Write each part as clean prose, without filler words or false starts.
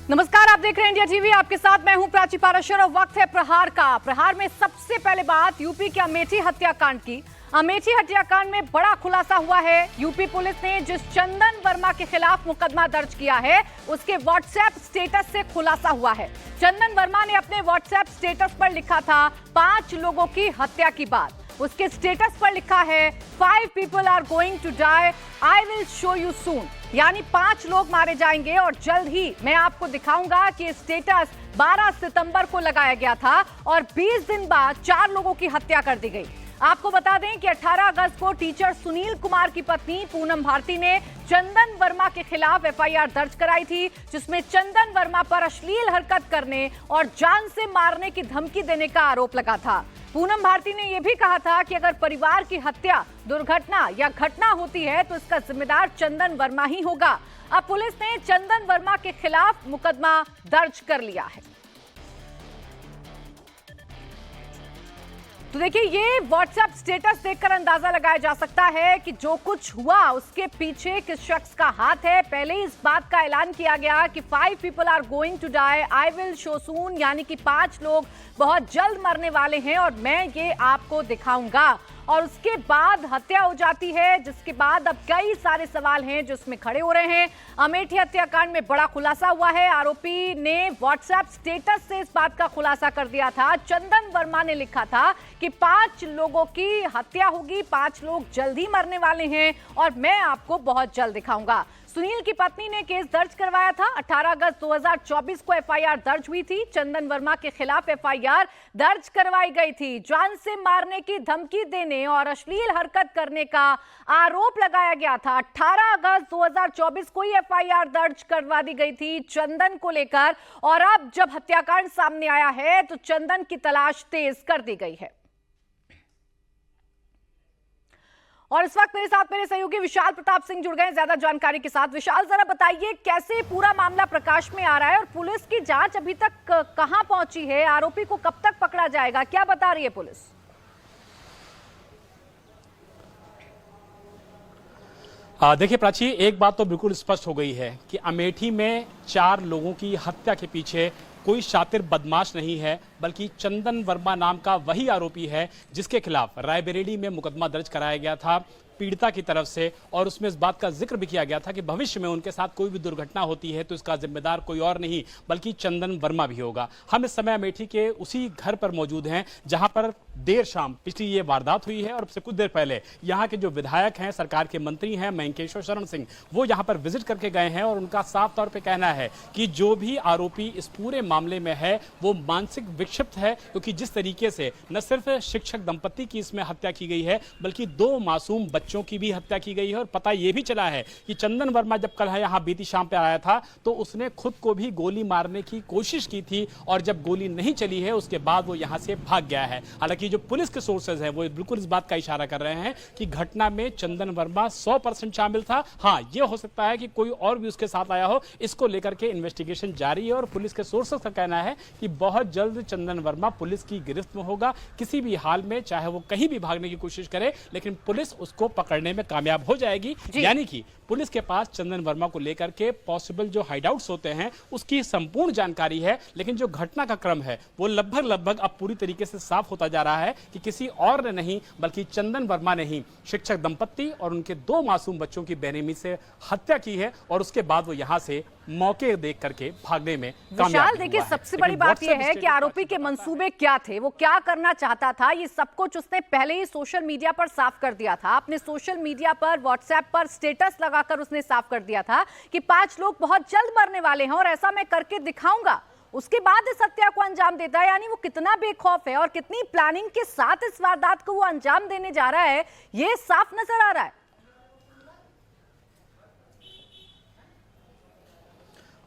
नमस्कार, आप देख रहे हैं इंडिया टीवी। आपके साथ मैं हूं प्राची पाराशर और वक्त है प्रहार का। प्रहार में सबसे पहले बात यूपी के अमेठी हत्याकांड की। अमेठी हत्याकांड में बड़ा खुलासा हुआ है। यूपी पुलिस ने जिस चंदन वर्मा के खिलाफ मुकदमा दर्ज किया है उसके व्हाट्सएप स्टेटस से खुलासा हुआ है। चंदन वर्मा ने अपने व्हाट्सएप स्टेटस पर लिखा था 5 लोगों की हत्या की बात। उसके स्टेटस पर लिखा है 5 people are going to die, I will show you soon। यानी 5 लोग मारे जाएंगे और जल्द ही मैं आपको दिखाऊंगा कि स्टेटस 12 सितंबर को लगाया गया था और 20 दिन बाद 4 लोगों की हत्या कर दी गई। आपको बता दें कि 18 अगस्त को टीचर सुनील कुमार की पत्नी पूनम भारती ने चंदन वर्मा के खिलाफ एफआईआर दर्ज कराई थी, जिसमें चंदन वर्मा पर अश्लील हरकत करने और जान से मारने की धमकी देने का आरोप लगा था। पूनम भारती ने यह भी कहा था कि अगर परिवार की हत्या, दुर्घटना या घटना होती है तो इसका जिम्मेदार चंदन वर्मा ही होगा। अब पुलिस ने चंदन वर्मा के खिलाफ मुकदमा दर्ज कर लिया है। तो देखिए, ये व्हाट्सएप स्टेटस देखकर अंदाजा लगाया जा सकता है कि जो कुछ हुआ उसके पीछे किस शख्स का हाथ है। पहले ही इस बात का ऐलान किया गया कि 5 people are going to die, I will show soon, यानी कि 5 लोग बहुत जल्द मरने वाले हैं और मैं ये आपको दिखाऊंगा। और उसके बाद हत्या हो जाती है, जिसके बाद अब कई सारे सवाल हैं जो इसमें खड़े हो रहे हैं। अमेठी हत्याकांड में बड़ा खुलासा हुआ है। आरोपी ने व्हाट्सएप स्टेटस से इस बात का खुलासा कर दिया था। चंदन वर्मा ने लिखा था कि 5 लोगों की हत्या होगी, 5 लोग जल्द ही मरने वाले हैं और मैं आपको बहुत जल्द दिखाऊंगा। सुनील की पत्नी ने केस दर्ज करवाया था। 18 अगस्त 2024 को एफआईआर दर्ज हुई थी। चंदन वर्मा के खिलाफ एफआईआर दर्ज करवाई गई थी। जान से मारने की धमकी देने और अश्लील हरकत करने का आरोप लगाया गया था। 18 अगस्त 2024 को ही एफआईआर दर्ज करवा दी गई थी चंदन को लेकर। और अब जब हत्याकांड सामने आया है तो चंदन की तलाश तेज कर दी गई है। और इस वक्त मेरे साथ मेरे सहयोगी विशाल प्रताप सिंह जुड़ गए ज्यादा जानकारी के साथ। विशाल, जरा बताइए कैसे पूरा मामला प्रकाश में आ रहा है और पुलिस की जांच अभी तक कहां पहुंची है? आरोपी को कब तक पकड़ा जाएगा, क्या बता रही है पुलिस? देखिए प्राची, एक बात तो बिल्कुल स्पष्ट हो गई है कि अमेठी में 4 लोगों की हत्या के पीछे कोई शातिर बदमाश नहीं है, बल्कि चंदन वर्मा नाम का वही आरोपी है जिसके खिलाफ रायबरेली में मुकदमा दर्ज कराया गया था पीड़िता की तरफ से। और उसमें इस बात का जिक्र भी किया गया था कि भविष्य में उनके साथ कोई भी दुर्घटना होती है तो इसका जिम्मेदार कोई और नहीं बल्कि चंदन वर्मा भी होगा। हम इस समय अमेठी के उसी घर पर मौजूद हैं जहां पर देर शाम पिछली ये वारदात हुई है और उससे कुछ देर पहले यहाँ के जो विधायक हैं, सरकार के मंत्री हैं मयंकेश्वर शरण सिंह, वो यहाँ पर विजिट करके गए हैं। और उनका साफ तौर पर कहना है कि जो भी आरोपी इस पूरे मामले में है वो मानसिक विक्षिप्त है, क्योंकि जिस तरीके से न सिर्फ शिक्षक दंपति की इसमें हत्या की गई है बल्कि 2 मासूम बच्चों की भी हत्या की गई है। और पता यह भी चला है कि चंदन वर्मा जब कल यहाँ बीती शाम पे आया था तो उसने खुद को भी गोली मारने की कोशिश की थी और जब गोली नहीं चली है उसके बाद वो यहाँ से भाग गया है। हालांकि जो पुलिस के सोर्सेज हैं वो बिल्कुल इस बात का इशारा कर रहे हैं कि घटना में चंदन वर्मा 100% शामिल था। हाँ, ये हो सकता है कि कोई और भी उसके साथ आया हो, इसको लेकर के इन्वेस्टिगेशन जारी है। और पुलिस के सोर्सेज का कहना है कि बहुत जल्द चंदन वर्मा पुलिस की गिरफ्त में होगा। किसी भी हाल में, चाहे वो कहीं भी भागने की कोशिश करे, लेकिन पुलिस उसको पकड़ने में कामयाब हो जाएगी। यानी कि पुलिस के पास चंदन वर्मा को लेकर के पॉसिबल जो हाइडआउट्स होते हैं उसकी संपूर्ण जानकारी है। लेकिन जो घटना का क्रम है वो लगभग अब पूरी तरीके से साफ होता जा रहा है कि किसी और ने नहीं बल्कि चंदन वर्मा ने ही शिक्षक दंपत्ति और उनके 2 मासूम बच्चों की बेरहमी से हत्या की है और उसके बाद वो यहां से मौके देख करके भागने में कामयाब। देखिए, सबसे बड़ी बात यह है कि आरोपी के मंसूबे क्या थे, वो क्या करना चाहता था, ये सब कुछ उसने पहले ही सोशल मीडिया पर साफ कर दिया था। अपने सोशल मीडिया पर, व्हाट्सएप पर स्टेटस लगाकर उसने साफ कर दिया था कि 5 लोग बहुत जल्द मरने वाले हैं और ऐसा मैं करके दिखाऊंगा। उसके बाद इस हत्या को अंजाम देता है। यानी वो कितना बेखौफ है और कितनी प्लानिंग के साथ इस वारदात को वो अंजाम देने जा रहा है, ये साफ नजर आ रहा है।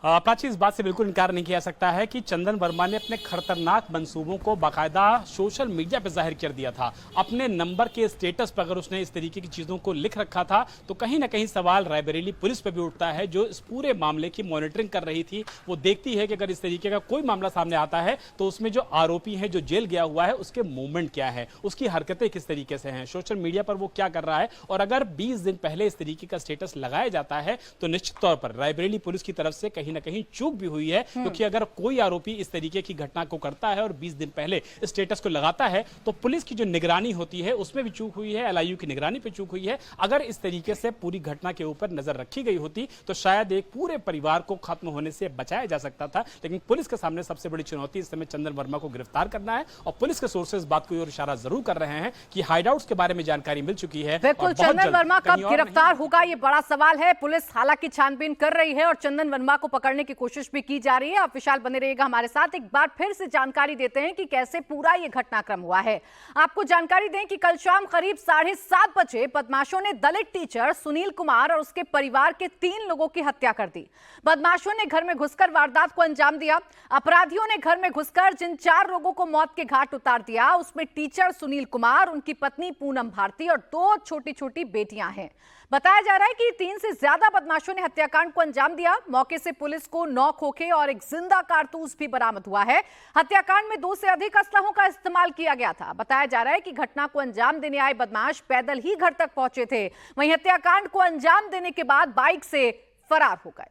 प्राची, इस बात से बिल्कुल इनकार नहीं किया सकता है कि चंदन वर्मा ने अपने खतरनाक मंसूबों को बाकायदा सोशल मीडिया पर जाहिर कर दिया था। अपने नंबर के स्टेटस पर अगर उसने इस तरीके की चीज़ों को लिख रखा था तो कहीं ना कहीं सवाल रायबरेली पुलिस पर भी उठता है, जो इस पूरे मामले की मॉनिटरिंग कर रही थी। वो देखती है कि अगर इस तरीके का कोई मामला सामने आता है तो उसमें जो आरोपी है, जो जेल गया हुआ है, उसके मूवमेंट क्या है, उसकी हरकतें किस तरीके से हैं, सोशल मीडिया पर वो क्या कर रहा है। और अगर 20 दिन पहले इस तरीके का स्टेटस लगाया जाता है तो निश्चित तौर पर रायबरेली पुलिस की तरफ से कहीं कहीं ना कहीं चूक भी हुई है, क्योंकि अगर कोई आरोपी इस तरीके की घटना को करता है और 20 दिन पहले स्टेटस को लगाता है तो पुलिस की जो निगरानी होती है उसमें भी चूक हुई है, एलआईयू की निगरानी पे चूक हुई है। अगर इस तरीके से पूरी घटना के ऊपर नजर रखी गई होती तो शायद एक पूरे परिवार को खत्म होने से बचाया जा सकता था। लेकिन पुलिस के सामने सबसे बड़ी चुनौती इस समय चंदन वर्मा को गिरफ्तार करना है और पुलिस के सोर्सेज बात को और इशारा जरूर कर रहे हैं कि हाइडआउट्स के बारे में जानकारी मिल चुकी है। बिल्कुल, चंदन वर्मा कब गिरफ्तार होगा ये बड़ा सवाल है। पुलिस हालांकि छानबीन कर रही है और चंदन वर्मा को पकड़ने की कोशिश भी की जा रही है। आप विशाल बने रहिएगा हमारे साथ। एक बार फिर से जानकारी देते हैं कि कैसे पूरा ये घटनाक्रम हुआ है। आपको जानकारी दें कि कल शाम करीब 7:30 बजे बदमाशों ने दलित टीचर सुनील कुमार और उसके परिवार के 3 लोगों की हत्या कर दी। बदमाशों ने घर में घुसकर वारदात को अंजाम दिया। अपराधियों ने घर में घुसकर जिन 4 लोगों को मौत के घाट उतार दिया उसमें टीचर सुनील कुमार, उनकी पत्नी पूनम भारती और 2 छोटी-छोटी बेटियां हैं। बताया जा रहा है कि 3 से ज्यादा बदमाशों ने हत्याकांड को अंजाम दिया। मौके से पुलिस को 9 खोखे और एक जिंदा कारतूस भी बरामद हुआ है। हत्याकांड में 2 से अधिक असलहों का इस्तेमाल किया गया था। बताया जा रहा है कि घटना को अंजाम देने आए बदमाश पैदल ही घर तक पहुंचे थे। वहीं हत्याकांड को अंजाम देने के बाद बाइक से फरार हो गए।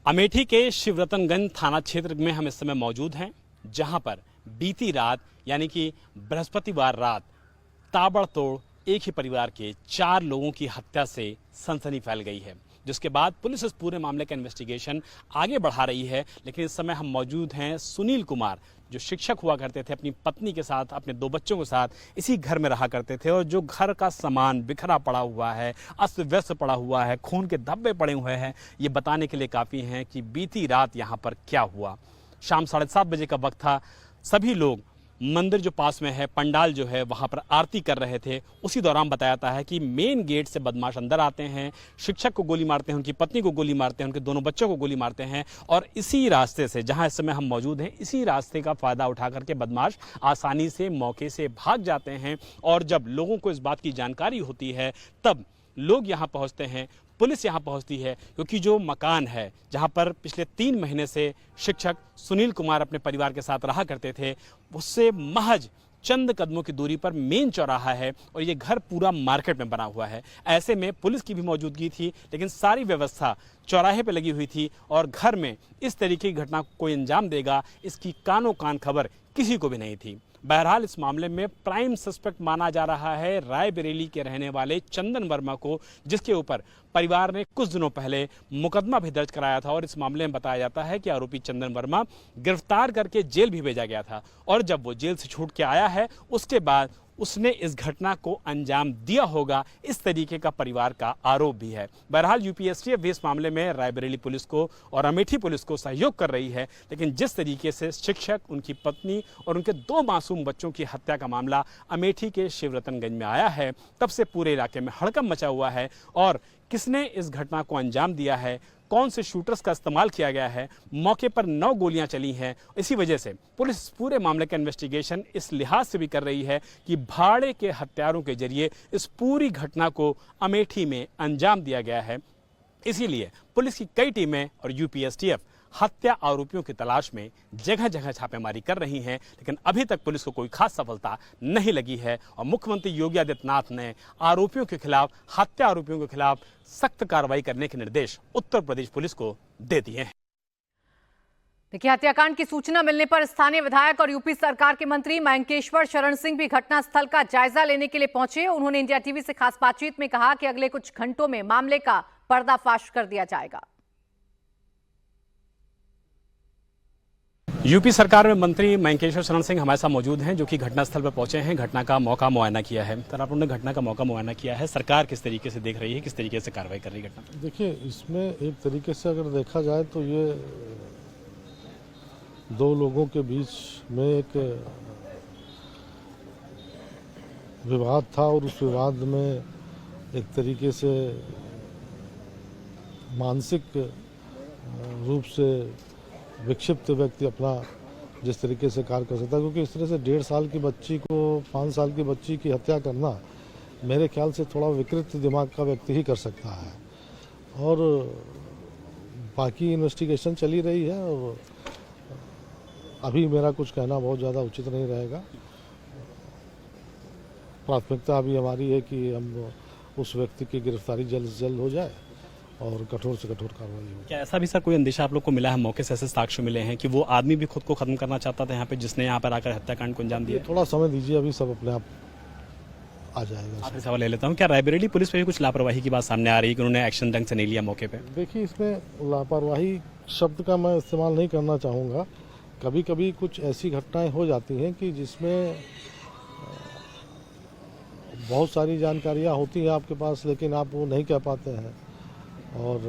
अमेठी के शिवरतनगंज थाना क्षेत्र में हम इस समय मौजूद हैं, जहां पर बीती रात यानी कि बृहस्पतिवार रात ताबड़तोड़ एक ही परिवार के 4 लोगों की हत्या से सनसनी फैल गई है, जिसके बाद पुलिस इस पूरे मामले का इन्वेस्टिगेशन आगे बढ़ा रही है। लेकिन इस समय हम मौजूद हैं सुनील कुमार, जो शिक्षक हुआ करते थे, अपनी पत्नी के साथ, अपने 2 बच्चों के साथ इसी घर में रहा करते थे और जो घर का सामान बिखरा पड़ा हुआ है, अस्त व्यस्त पड़ा हुआ है, खून के धब्बे पड़े हुए हैं, ये बताने के लिए काफ़ी हैं कि बीती रात यहाँ पर क्या हुआ। शाम 7:30 बजे का वक्त था। सभी लोग मंदिर जो पास में है, पंडाल जो है, वहाँ पर आरती कर रहे थे। उसी दौरान बताया जाता है कि मेन गेट से बदमाश अंदर आते हैं, शिक्षक को गोली मारते हैं, उनकी पत्नी को गोली मारते हैं, उनके दोनों बच्चों को गोली मारते हैं और इसी रास्ते से, जहाँ इस समय हम मौजूद हैं, इसी रास्ते का फ़ायदा उठा करके बदमाश आसानी से मौके से भाग जाते हैं। और जब लोगों को इस बात की जानकारी होती है तब लोग यहाँ पहुँचते हैं, पुलिस यहाँ पहुंचती है, क्योंकि जो मकान है जहाँ पर पिछले 3 महीने से शिक्षक सुनील कुमार अपने परिवार के साथ रहा करते थे, उससे महज चंद कदमों की दूरी पर मेन चौराहा है और ये घर पूरा मार्केट में बना हुआ है। ऐसे में पुलिस की भी मौजूदगी थी, लेकिन सारी व्यवस्था चौराहे पे लगी हुई थी और घर में इस तरीके की घटना को कोई अंजाम देगा, इसकी कानो कान खबर किसी को भी नहीं थी। बहरहाल इस मामले में प्राइम सस्पेक्ट माना जा रहा है रायबरेली के रहने वाले चंदन वर्मा को, जिसके ऊपर परिवार ने कुछ दिनों पहले मुकदमा भी दर्ज कराया था और इस मामले में बताया जाता है कि आरोपी चंदन वर्मा गिरफ्तार करके जेल भी भेजा गया था और जब वो जेल से छूट के आया है उसके बाद उसने इस घटना को अंजाम दिया होगा, इस तरीके का परिवार का आरोप भी है। बहरहाल यूपीएसटीएफ भी इस मामले में रायबरेली पुलिस को और अमेठी पुलिस को सहयोग कर रही है, लेकिन जिस तरीके से शिक्षक, उनकी पत्नी और उनके 2 मासूम बच्चों की हत्या का मामला अमेठी के शिवरतनगंज में आया है, तब से पूरे इलाके में हड़कंप मचा हुआ है और किसने इस घटना को अंजाम दिया है, कौन से शूटर्स का इस्तेमाल किया गया है, मौके पर 9 गोलियां चली हैं। इसी वजह से पुलिस पूरे मामले का इन्वेस्टिगेशन इस लिहाज से भी कर रही है कि भाड़े के हत्यारों के जरिए इस पूरी घटना को अमेठी में अंजाम दिया गया है। इसीलिए पुलिस की कई टीमें और यूपीएसटीएफ हत्या आरोपियों की तलाश में जगह जगह छापेमारी कर रही हैं, लेकिन अभी तक पुलिस को कोई खास सफलता नहीं लगी है और मुख्यमंत्री योगी आदित्यनाथ ने आरोपियों के खिलाफ, हत्या आरोपियों के खिलाफ सख्त कार्रवाई करने के निर्देश उत्तर प्रदेश पुलिस को दे दिए हैं। देखिए, हत्याकांड की सूचना मिलने पर स्थानीय विधायक और यूपी सरकार के मंत्री मयंकेश्वर शरण सिंह भी घटनास्थल का जायजा लेने के लिए पहुंचे। उन्होंने इंडिया टीवी से खास बातचीत में कहा कि अगले कुछ घंटों में मामले का पर्दाफाश कर दिया जाएगा। यूपी सरकार में मंत्री मयंकेश्वर शरण सिंह हमारे साथ मौजूद हैं, जो कि घटनास्थल पर पहुंचे हैं, घटना का मौका मुआयना किया है। सर, आप लोगों ने घटना का मौका मुआयना किया है, सरकार किस तरीके से देख रही है, किस तरीके से कार्रवाई कर रही है घटना? देखिए, इसमें एक तरीके से अगर देखा जाए तो ये 2 लोगों के बीच में एक विवाद था और उस विवाद में एक तरीके से मानसिक रूप से विक्षिप्त व्यक्ति अपना जिस तरीके से कार्य कर सकता है, क्योंकि इस तरह से 1.5 साल की बच्ची को 5 साल की बच्ची की हत्या करना मेरे ख्याल से थोड़ा विकृत दिमाग का व्यक्ति ही कर सकता है। और बाकी इन्वेस्टिगेशन चली रही है और अभी मेरा कुछ कहना बहुत ज़्यादा उचित नहीं रहेगा। प्राथमिकता अभी हमारी है कि हम उस व्यक्ति की गिरफ्तारी जल्द से जल्द हो जाए और कठोर से कठोर कार्रवाई होगी। क्या ऐसा भी सर कोई अंदेशा आप लोग को मिला है, मौके से ऐसे साक्ष्य मिले हैं कि वो आदमी भी खुद को खत्म करना चाहता था यहाँ पे, जिसने यहाँ पर आकर हत्याकांड को अंजाम दिया? थोड़ा समय दीजिए, अभी सब अपने आप आ जाएगा। आपसे सवाल ले लेता हूँ, क्या रायबरेली पुलिस पे भी कुछ लापरवाही की बात सामने आ रही है कि उन्होंने एक्शन ढंग से नहीं लिया मौके पे? देखिए, इसमें लापरवाही शब्द का मैं इस्तेमाल नहीं करना चाहूँगा। कभी कभी कुछ ऐसी घटनाएं हो जाती हैं कि जिसमें बहुत सारी जानकारियां होती हैं आपके पास, लेकिन आप वो नहीं कह पाते हैं, और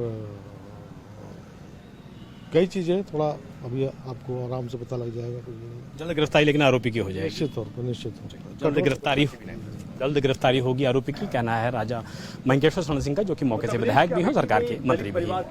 कई चीज़ें थोड़ा अभी आपको आराम से पता लग जाएगा। जल्द गिरफ्तारी लेकिन आरोपी की हो जाएगी? निश्चित तौर पर, निश्चित तौर पर जल्द गिरफ्तारी होगी आरोपी की, कहना है राजा मंकेश्वर शरण सिंह का, जो कि मौके से विधायक भी हैं, सरकार के मंत्री भी हैं।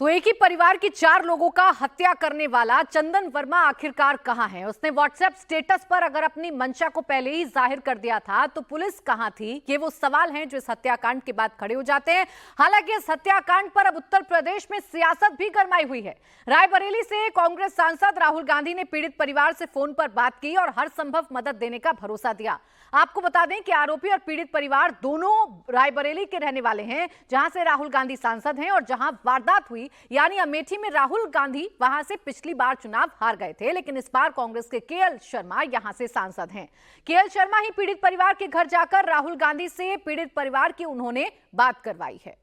तो एक ही परिवार की 4 लोगों का हत्या करने वाला चंदन वर्मा आखिरकार कहां है? उसने व्हाट्सएप स्टेटस पर अगर अपनी मंशा को पहले ही जाहिर कर दिया था तो पुलिस कहां थी? ये वो सवाल हैं जो इस हत्याकांड के बाद खड़े हो जाते हैं। हालांकि इस हत्याकांड पर अब उत्तर प्रदेश में सियासत भी गरमाई हुई है। रायबरेली से कांग्रेस सांसद राहुल गांधी ने पीड़ित परिवार से फोन पर बात की और हर संभव मदद देने का भरोसा दिया। आपको बता दें कि आरोपी और पीड़ित परिवार दोनों रायबरेली के रहने वाले हैं, जहां से राहुल गांधी सांसद हैं, और जहां वारदात हुई यानी अमेठी में राहुल गांधी वहां से पिछली बार चुनाव हार गए थे, लेकिन इस बार कांग्रेस के केएल शर्मा यहां से सांसद हैं। केएल शर्मा ही पीड़ित परिवार के घर जाकर राहुल गांधी से पीड़ित परिवार की उन्होंने बात करवाई है।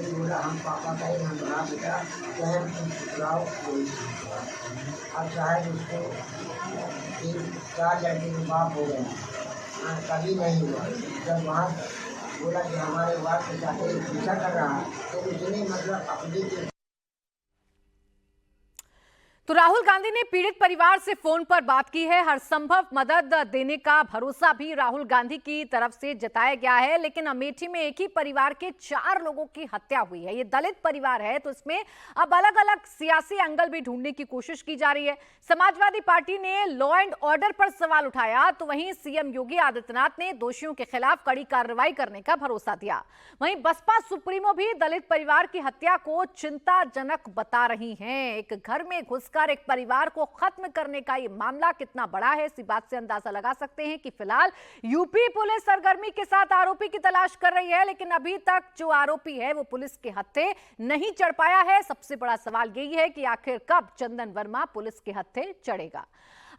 बोला हम पापा का ही हम बना बेटा चाहे चुराओ अब चाहे उसको 3-4 लड़के के बाप हो गए, कभी नहीं हुआ। जब वहाँ बोला कि हमारे वार्ड से जाके पीछा कर रहा है तो उसने मतलब अपनी तो राहुल गांधी ने पीड़ित परिवार से फोन पर बात की है। हर संभव मदद देने का भरोसा भी राहुल गांधी की तरफ से जताया गया है। लेकिन अमेठी में एक ही परिवार के 4 लोगों की हत्या हुई है। ये दलित परिवार है, तो इसमें अब अलग अलग सियासी एंगल भी ढूंढने की कोशिश की जा रही है। समाजवादी पार्टी ने लॉ एंड ऑर्डर पर सवाल उठाया, तो वहीं सीएम योगी आदित्यनाथ ने दोषियों के खिलाफ कड़ी कार्रवाई करने का भरोसा दिया। वहीं बसपा सुप्रीमो भी दलित परिवार की हत्या को चिंताजनक बता रही हैं। एक घर में घुस एक परिवार को खत्म करने का ये मामला कितना बड़ा है, इसी बात से अंदाजा लगा सकते हैं कि फिलहाल यूपी पुलिस सरगर्मी के साथ आरोपी की तलाश कर रही है, लेकिन अभी तक जो आरोपी है वो पुलिस के हत्थे नहीं चढ़ पाया है। सबसे बड़ा सवाल यही है कि आखिर कब चंदन वर्मा पुलिस के हत्थे चढ़ेगा।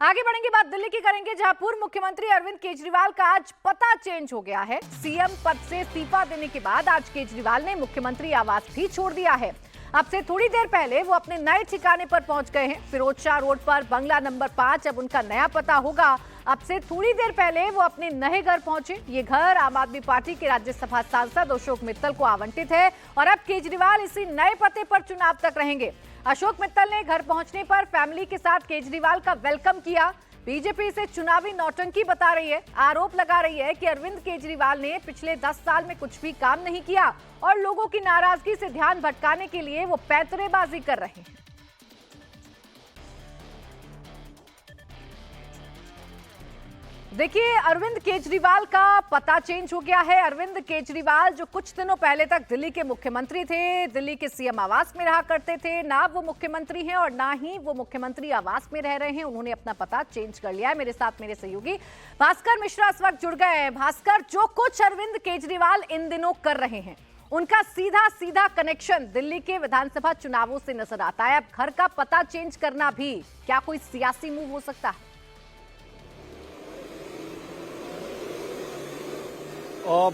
आगे बढ़ेंगे, बात दिल्ली की करेंगे, जहां पूर्व मुख्यमंत्री अरविंद केजरीवाल का आज पता चेंज हो गया है। सीएम पद से इस्तीफा देने के बाद आज केजरीवाल ने मुख्यमंत्री आवास भी छोड़ दिया है। अब से थोड़ी देर पहले वो अपने नए ठिकाने पर पहुंच गए हैं। फिरोज शाह रोड पर बंगला नंबर 5 अब उनका नया पता होगा। अब से थोड़ी देर पहले वो अपने नए घर पहुंचे। ये घर आम आदमी पार्टी के राज्यसभा सांसद अशोक मित्तल को आवंटित है और अब केजरीवाल इसी नए पते पर चुनाव तक रहेंगे। अशोक मित्तल ने घर पहुंचने पर फैमिली के साथ केजरीवाल का वेलकम किया। बीजेपी इसे चुनावी नौटंकी बता रही है। आरोप लगा रही है कि अरविंद केजरीवाल ने पिछले 10 साल में कुछ भी काम नहीं किया और लोगों की नाराजगी से ध्यान भटकाने के लिए वो पैंतरेबाजी कर रहे हैं। देखिए, अरविंद केजरीवाल का पता चेंज हो गया है। अरविंद केजरीवाल जो कुछ दिनों पहले तक दिल्ली के मुख्यमंत्री थे, दिल्ली के सीएम आवास में रहा करते थे, ना वो मुख्यमंत्री हैं और ना ही वो मुख्यमंत्री आवास में रह रहे हैं। उन्होंने अपना पता चेंज कर लिया है। मेरे साथ मेरे सहयोगी भास्कर मिश्रा इस वक्त जुड़ गए हैं। भास्कर, जो कुछ अरविंद केजरीवाल इन दिनों कर रहे हैं उनका सीधा सीधा कनेक्शन दिल्ली के विधानसभा चुनावों से नजर आता है। अब घर का पता चेंज करना भी क्या कोई सियासी मूव हो सकता है?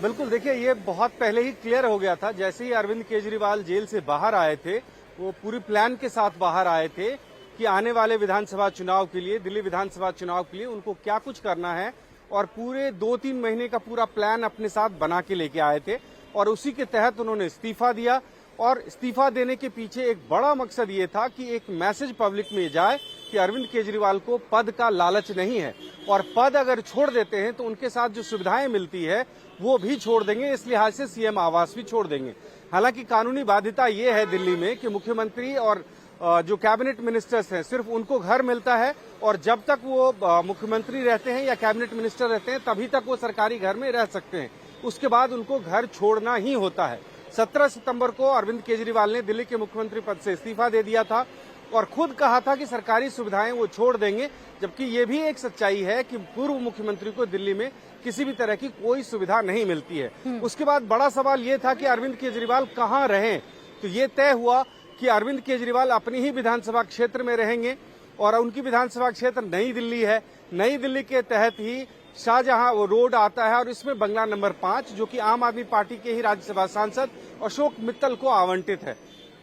बिल्कुल, देखिए, ये बहुत पहले ही क्लियर हो गया था। जैसे ही अरविंद केजरीवाल जेल से बाहर आए थे, वो पूरी प्लान के साथ बाहर आए थे कि आने वाले विधानसभा चुनाव के लिए, दिल्ली विधानसभा चुनाव के लिए उनको क्या कुछ करना है, और पूरे 2-3 महीने का पूरा प्लान अपने साथ बना के लेके आए थे। और उसी के तहत उन्होंने इस्तीफा दिया, और इस्तीफा देने के पीछे एक बड़ा मकसद ये था कि एक मैसेज पब्लिक में जाए कि अरविंद केजरीवाल को पद का लालच नहीं है, और पद अगर छोड़ देते हैं तो उनके साथ जो सुविधाएं मिलती है वो भी छोड़ देंगे। इस लिहाज से सीएम आवास भी छोड़ देंगे। हालांकि कानूनी बाध्यता ये है दिल्ली में कि मुख्यमंत्री और जो कैबिनेट मिनिस्टर्स हैं सिर्फ उनको घर मिलता है और जब तक वो मुख्यमंत्री रहते हैं या कैबिनेट मिनिस्टर रहते हैं तभी तक वो सरकारी घर में रह सकते हैं। उसके बाद उनको घर छोड़ना ही होता है। 17 सितंबर को अरविंद केजरीवाल ने दिल्ली के मुख्यमंत्री पद से इस्तीफा दे दिया था और खुद कहा था कि सरकारी सुविधाएं वो छोड़ देंगे, जबकि ये भी एक सच्चाई है कि पूर्व मुख्यमंत्री को दिल्ली में किसी भी तरह की कोई सुविधा नहीं मिलती है। उसके बाद बड़ा सवाल ये था कि अरविंद केजरीवाल कहाँ रहें, तो ये तय हुआ कि अरविंद केजरीवाल अपनी ही विधानसभा क्षेत्र में रहेंगे और उनकी विधानसभा क्षेत्र नई दिल्ली है। नई दिल्ली के तहत ही शाहजहां वो रोड आता है और इसमें बंगला नंबर 5 जो कि आम आदमी पार्टी के ही राज्यसभा सांसद अशोक मित्तल को आवंटित है।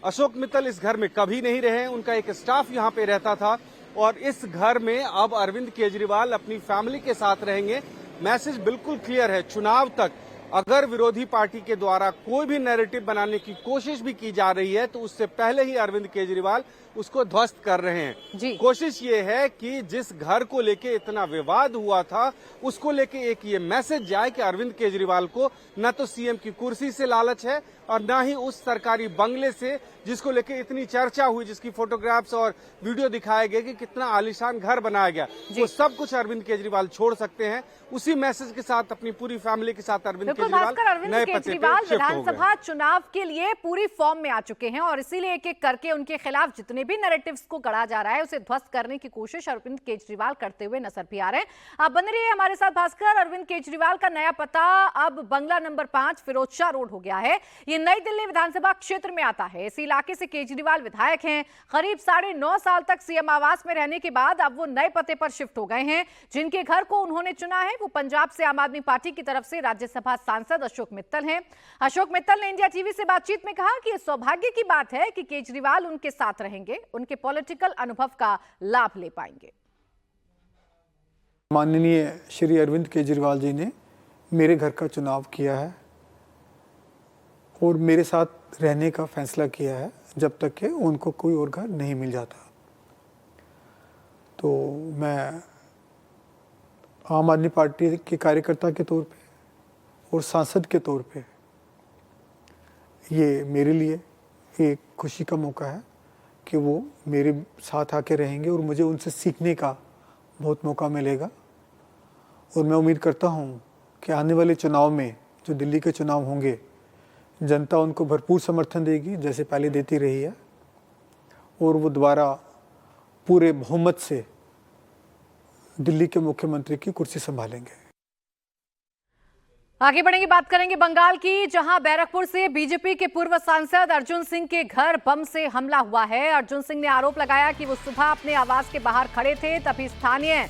अशोक मित्तल इस घर में कभी नहीं रहे, उनका एक स्टाफ यहाँ पे रहता था और इस घर में अब अरविंद केजरीवाल अपनी फैमिली के साथ रहेंगे। मैसेज बिल्कुल क्लियर है, चुनाव तक अगर विरोधी पार्टी के द्वारा कोई भी नैरेटिव बनाने की कोशिश भी की जा रही है तो उससे पहले ही अरविंद केजरीवाल उसको ध्वस्त कर रहे हैं। कोशिश ये है कि जिस घर को लेके इतना विवाद हुआ था उसको लेके एक ये मैसेज जाए कि अरविंद केजरीवाल को न तो सीएम की कुर्सी से लालच है और न ही उस सरकारी बंगले से जिसको लेके इतनी चर्चा हुई, जिसकी फोटोग्राफ्स और वीडियो दिखाए गए कि कितना आलीशान घर बनाया गया, वो सब कुछ अरविंद केजरीवाल छोड़ सकते हैं। उसी मैसेज के साथ अपनी पूरी फैमिली के साथ अरविंद केजरीवाल विधानसभा चुनाव के लिए पूरी फॉर्म में आ चुके हैं और इसीलिए एक एक करके उनके खिलाफ जितने भी नैरेटिव्स को गढ़ा जा रहा है उसे ध्वस्त करने की कोशिश अरविंद केजरीवाल करते हुए नजर भी आ रहे हैं। आप बने रहिए हमारे साथ भास्कर। अरविंद केजरीवाल का नया पता अब बंगला नंबर 5 फिरोजशाह रोड हो गया है। ये नई दिल्ली विधानसभा क्षेत्र में आता है। इस इलाके से केजरीवाल विधायक हैं। करीब 9.5 साल तक सीएम आवास में रहने के बाद अब वो नए पते पर शिफ्ट हो गए हैं। जिनके घर को उन्होंने चुना है वो पंजाब से आम आदमी पार्टी की तरफ से राज्यसभा सांसद अशोक मित्तल हैं। अशोक मित्तल ने इंडिया टीवी से बातचीत में कहा कि सौभाग्य की बात है कि केजरीवाल उनके साथ रहेंगे, उनके पॉलिटिकल अनुभव का लाभ ले पाएंगे। माननीय श्री अरविंद केजरीवाल जी ने मेरे घर का चुनाव किया है और मेरे साथ रहने का फैसला किया है जब तक कि उनको कोई और घर नहीं मिल जाता। तो मैं आम आदमी पार्टी के कार्यकर्ता के तौर पे और सांसद के तौर पे ये मेरे लिए एक खुशी का मौका है कि वो मेरे साथ आके रहेंगे और मुझे उनसे सीखने का बहुत मौका मिलेगा। और मैं उम्मीद करता हूँ कि आने वाले चुनाव में जो दिल्ली के चुनाव होंगे जनता उनको भरपूर समर्थन देगी जैसे पहले देती रही है और वो दोबारा पूरे बहुमत से दिल्ली के मुख्यमंत्री की कुर्सी संभालेंगे। आगे बढ़ेंगे, बात करेंगे बंगाल की, जहां बैरकपुर से बीजेपी के पूर्व सांसद अर्जुन सिंह के घर बम से हमला हुआ है। अर्जुन सिंह ने आरोप लगाया कि वो सुबह अपने आवास के बाहर खड़े थे, तभी स्थानीय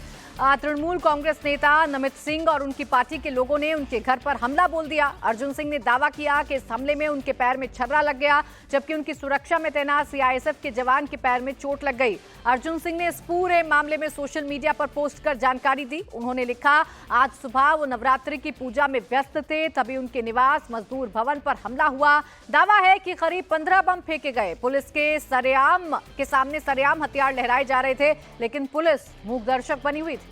तृणमूल कांग्रेस नेता नमित सिंह और उनकी पार्टी के लोगों ने उनके घर पर हमला बोल दिया। अर्जुन सिंह ने दावा किया कि इस हमले में उनके पैर में छर्रा लग गया, जबकि उनकी सुरक्षा में तैनात सीआईएसएफ के जवान के पैर में चोट लग गई। अर्जुन सिंह ने इस पूरे मामले में सोशल मीडिया पर पोस्ट कर जानकारी दी। उन्होंने लिखा, आज सुबह वो नवरात्रि की पूजा में व्यस्त थे, तभी उनके निवास मजदूर भवन पर हमला हुआ। दावा है कि करीब 15 बम फेंके गए। पुलिस के सामने सरेआम हथियार लहराए जा रहे थे, लेकिन पुलिस मूक दर्शक बनी हुई थी।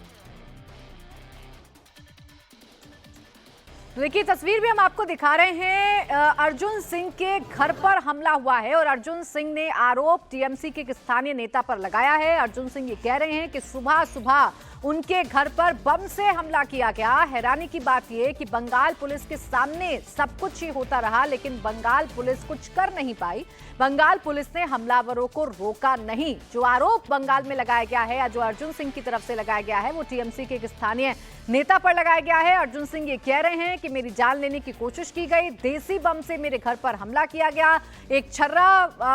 देखिए तस्वीर भी हम आपको दिखा रहे हैं। अर्जुन सिंह के घर पर हमला हुआ है और अर्जुन सिंह ने आरोप टीएमसी के एक स्थानीय नेता पर लगाया है। अर्जुन सिंह ये कह रहे हैं कि सुबह सुबह उनके घर पर बम से हमला किया गया। हैरानी की बात यह कि बंगाल पुलिस के सामने सब कुछ ही होता रहा, लेकिन बंगाल पुलिस कुछ कर नहीं पाई। बंगाल पुलिस ने हमलावरों को रोका नहीं। जो आरोप बंगाल में लगाया गया है या जो अर्जुन सिंह की तरफ से लगाया गया है वो टीएमसी के एक स्थानीय नेता पर लगाया गया है। अर्जुन सिंह ये कह रहे हैं कि मेरी जान लेने की कोशिश की गई, देसी बम से मेरे घर पर हमला किया गया। एक छर्रा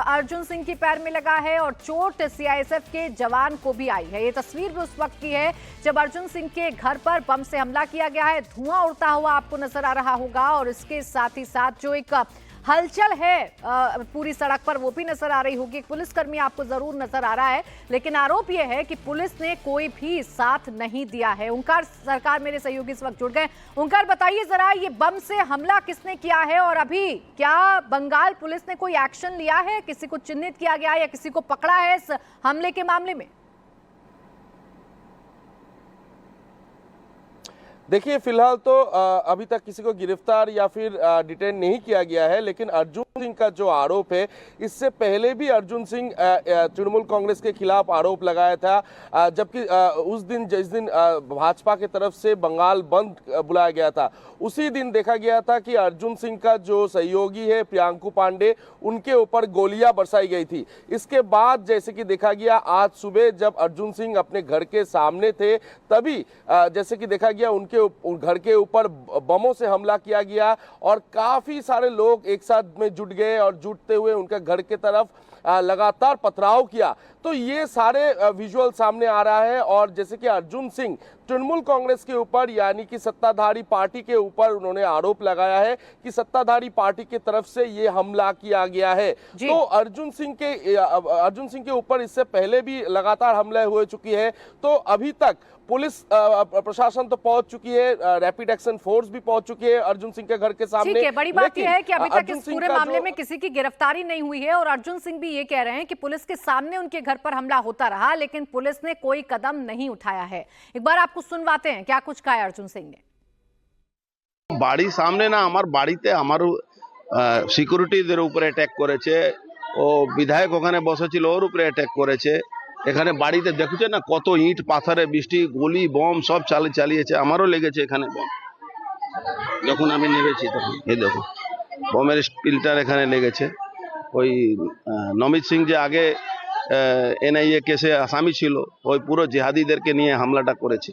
अर्जुन सिंह के पैर में लगा है और चोट सीआईएसएफ के जवान को भी आई है। ये तस्वीर भी उस वक्त की है जब अर्जुन सिंह के घर पर बम से हमला किया गया है। धुआं उड़ता हुआ आपको नजर आ रहा होगा और इसके साथ ही साथ जो एक हलचल है पूरी सड़क पर वो भी नजर आ रही होगी। एक पुलिसकर्मी आपको जरूर नजर आ रहा है, लेकिन आरोप यह है कि पुलिस ने कोई भी साथ नहीं दिया है। ओंकार सरकार मेरे सहयोगी इस वक्त जुड़ गए। ओंकार बताइए जरा, ये बम से हमला किसने किया है और अभी क्या बंगाल पुलिस ने कोई एक्शन लिया है? किसी को चिन्हित किया गया या किसी को पकड़ा है इस हमले के मामले में? देखिए फिलहाल तो अभी तक किसी को गिरफ्तार या फिर डिटेन नहीं किया गया है, लेकिन अर्जुन सिंह का जो आरोप है, इससे पहले भी अर्जुन सिंह तृणमूल कांग्रेस के खिलाफ आरोप लगाया था, जबकि उस दिन जिस दिन भाजपा की तरफ से बंगाल बंद बुलाया गया था, उसी दिन देखा गया था कि अर्जुन सिंह का जो सहयोगी है प्रियांकु पांडे, उनके ऊपर गोलियां बरसाई गई थी। इसके बाद जैसे कि देखा गया आज सुबह जब अर्जुन सिंह अपने घर के सामने थे, तभी जैसे कि देखा गया उनके घर के ऊपर बमों से हमला किया गया और काफी सारे लोग एक साथ में जुट गए और जुटते हुए उनके घर के तरफ लगातार पथराव किया। तो ये सारे विजुअल सामने आ रहा है और जैसे कि अर्जुन सिंह तृणमूल कांग्रेस के ऊपर यानी कि सत्ताधारी पार्टी के ऊपर उन्होंने आरोप लगाया है कि सत्ताधारी पार्टी की तरफ से ये हमला किया गया है। तो अर्जुन सिंह के ऊपर इससे पहले भी लगातार हमले हो चुकी है। तो अभी तक पुलिस प्रशासन तो पहुंच चुकी है, रैपिड एक्शन फोर्स भी पहुंच चुकी है अर्जुन सिंह के घर के सामने। ठीक है, बड़ी बात यह है कि अभी तक इस पूरे मामले में किसी की गिरफ्तारी नहीं हुई है और अर्जुन सिंह भी ये कह रहे हैं कि पुलिस के सामने उनके घर पर हमला होता रहा, लेकिन पुलिस ने कोई कदम नहीं उठाया है। एक बार आपको सुनवाते हैं क्या कुछ कहा है अर्जुन सिंह ने। বাড়ির সামনে না আমার বাড়িতে আমার সিকিউরিটিদের উপরে অ্যাটাক করেছে, ও বিধায়ক ওখানে বসেছিল ওর উপরে অ্যাটাক করেছে। এখানে বাড়িতে দেখছেন না কত ইট পাথরে বৃষ্টি গুলি বম সব চালিয়েছে, আমারও লেগেছে এখানে বম। যখন আমি নেমেছি তখন এই দেখো বমের স্পিলটার এখানে লেগেছে। ওই নমিত সিং যে আগে এনআইএ কেসে আসামি ছিল, ওই পুরো জিহাদিদেরকে নিয়ে হামলাটা করেছে।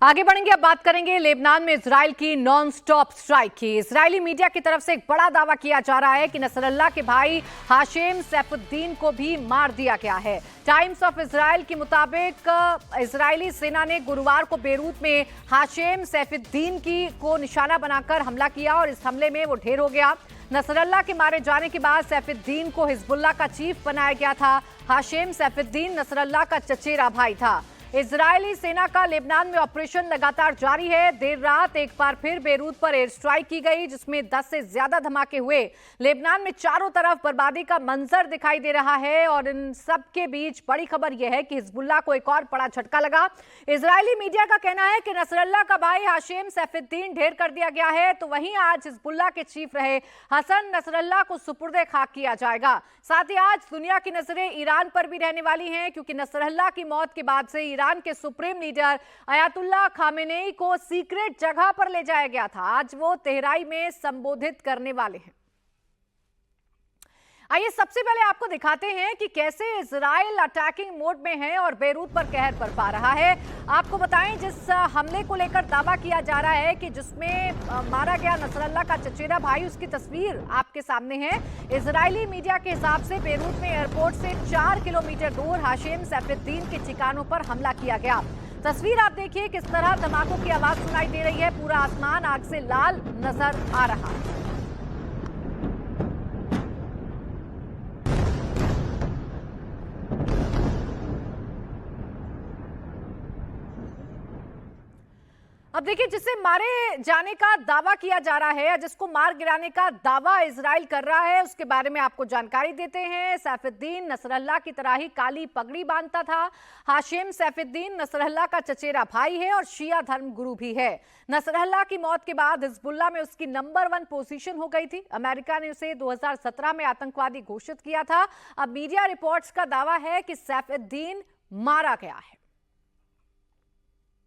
आगे बढ़ेंगे, अब बात करेंगे लेबनान में इजराइल की नॉन स्टॉप स्ट्राइक की। इजरायली मीडिया की तरफ से एक बड़ा दावा किया जा रहा है कि नसरल्ला के भाई हाशिम सैफुद्दीन को भी मार दिया गया है। टाइम्स ऑफ इजराइल के मुताबिक इजरायली सेना ने गुरुवार को बेरूत में हाशिम सैफुद्दीन को निशाना बनाकर हमला किया और इस हमले में वो ढेर हो गया। नसरल्ला के मारे जाने के बाद सैफुद्दीन को हिजबुल्लाह का चीफ बनाया गया था। हाशिम सैफुद्दीन नसरल्ला का चचेरा भाई था। इजरायली सेना का लेबनान में ऑपरेशन लगातार जारी है। देर रात एक बार फिर बेरूत पर एयर स्ट्राइक की गई, जिसमें 10 से ज्यादा धमाके हुए। लेबनान में चारों तरफ बर्बादी का मंजर दिखाई दे रहा है और इन सब के बीच बड़ी खबर यह है कि हिजबुल्लाह को एक और बड़ा झटका लगा। इजरायली मीडिया का कहना है कि नसरल्ला का भाई हाशिम सैफुद्दीन ढेर कर दिया गया है, तो वहीं आज हिजबुल्लाह के चीफ रहे हसन नसरल्ला को सुपुर्दे खाक किया जाएगा। साथ ही आज दुनिया की नजरें ईरान पर भी रहने वाली हैं, क्योंकि नसरल्ला की मौत के बाद से ईरान के सुप्रीम लीडर अयातुल्लाह खामेनेई को सीक्रेट जगह पर ले जाया गया था। आज वो तेहरान में संबोधित करने वाले हैं। आइए सबसे पहले आपको दिखाते हैं कि कैसे इजराइल अटैकिंग मोड में है और बेरूत पर कहर बरपा रहा है। आपको बताएं, जिस हमले को लेकर दावा किया जा रहा है कि जिसमें मारा गया नसरल्ला का चचेरा भाई, उसकी तस्वीर आपके सामने है। इजरायली मीडिया के हिसाब से बेरूत में एयरपोर्ट से 4 किलोमीटर दूर हाशिम सैफुद्दीन के ठिकानों पर हमला किया गया। तस्वीर आप देखिए, किस तरह धमाकों की आवाज सुनाई दे रही है। पूरा आसमान आग से लाल नजर आ रहा है। अब देखिए, जिसे मारे जाने का दावा किया जा रहा है, जिसको मार गिराने का दावा इजराइल कर रहा है, उसके बारे में आपको जानकारी देते हैं। सैफुद्दीन नसरल्ला की तरह ही काली पगड़ी बांधता था। हाशिम सैफुद्दीन नसरल्ला का चचेरा भाई है और शिया धर्म गुरु भी है। नसरल्ला की मौत के बाद हिजबुल्लाह में उसकी नंबर 1 पोजीशन हो गई थी। अमेरिका ने उसे 2017 में आतंकवादी घोषित किया था। अब मीडिया रिपोर्ट्स का दावा है कि सैफुद्दीन मारा गया है।